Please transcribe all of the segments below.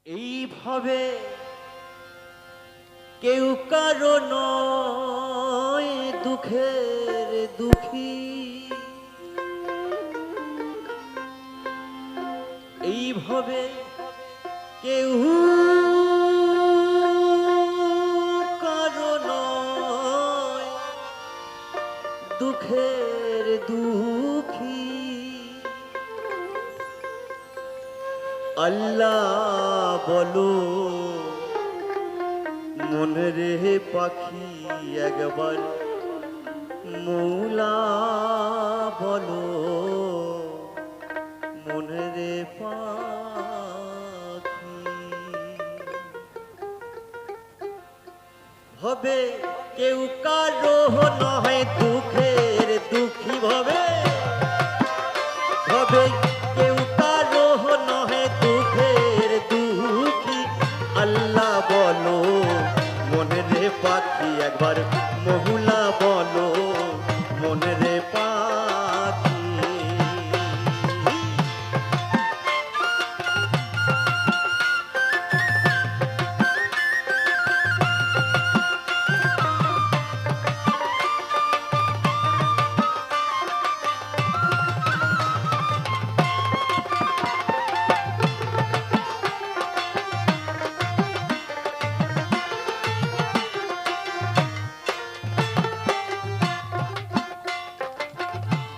এইভাবে কেউ কারো নয় দুঃখের দুঃখী, এইভাবে কেউ কারো নয় দুঃখের দুঃখী। আল্লাহ বলো মনে রে পাখি একবার মৌলা বলো মনে রে পাখি। হবে কেউ কারো নয় দুঃখের দুঃখী, ভাবে হবে কেউ কারো নয় দুঃখের দুঃখী। আল্লাহ বলো মনে রে পাখি একবার মহুলা বলো মনে রে পাখি।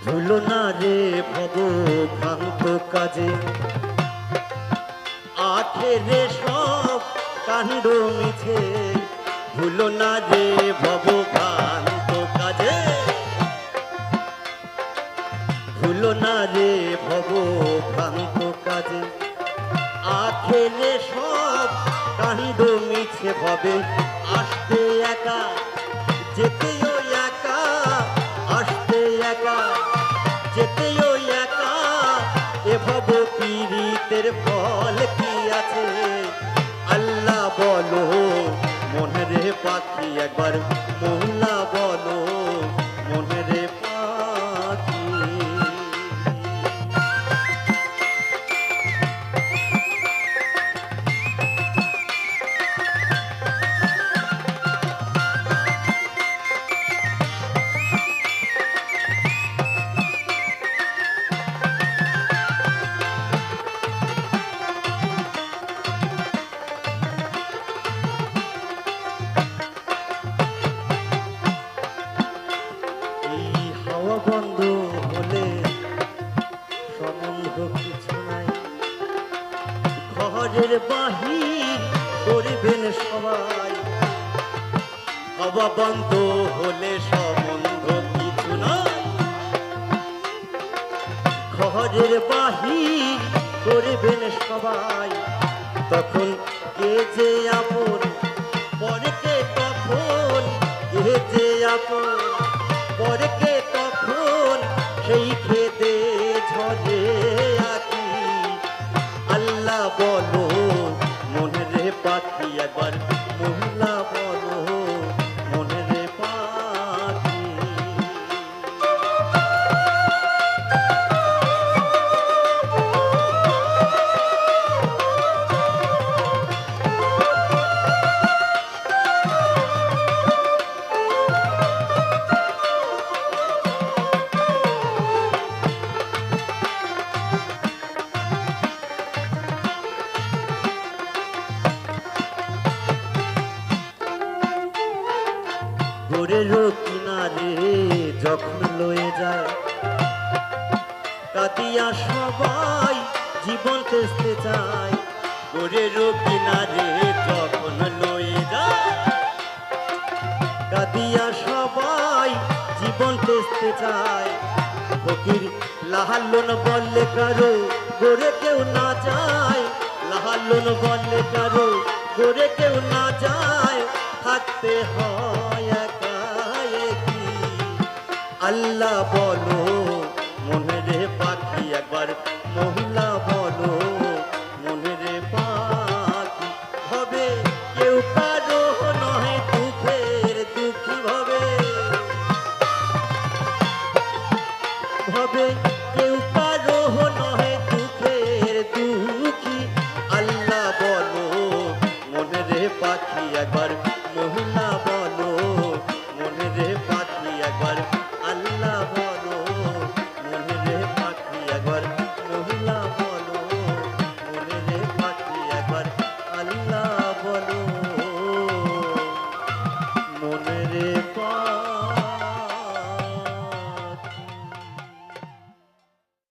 ভুলো না রে ভব ভ্রান্ত কাজে আখেরে সব কাণ্ড মিছে। ভুলো না রে ভব ভ্রান্ত কাজে, ভুলো না রে ভব ভ্রান্ত কাজে আখেরে সব কাণ্ড মিছে। ভবে আসতে একা যেতেও একা, আসতে একা যেতেও একা। এ ভব পীড়িতের ফল কি আছে? আল্লাহ বলো মনে রে পাখি একবার মৌলা বলো মনে রে পাখি। বন্ধ হলে সম্বন্ধ কিছু নাই, ঘরের বাহির করবেন সবাই। হাওয়া বন্ধ হলে সম্বন্ধ কিছু নাই, ঘরের বাহির করবেন সবাই। তখন কে যে আপন পরকে তখন, কে যে আপন পরকে তখন সেই খেদে ঝরে আঁকি। আল্লাহ বলো মনে রে পাখি একবার মহুলা বলো মনে রে পাখি। গোরেরও কিনারে যখন লয়ে যায় কাঁদিয়া সবাই জীবন তেজতে চায়। গোরেরও কিনারে যখন লয়ে যায় কাঁদিয়া সবাই জীবন তেজতে চায়। ফকির লাহাল্লন বললে কারো গোরে কেউ না যায়, লাহাল্লন বললে কারো গোরে কেউ না যায়। থাকতে হয় একা একি। আল্লাহ বলো মনে রে পাখি একবার মহুলা বলো মনে রে পাখি। হবে কেউ কারো নয় দুঃখের দুঃখী, ভাবে হবে কেউ কারো নয় দুঃখের দুঃখী। আল্লাহ বলো দেখি একবার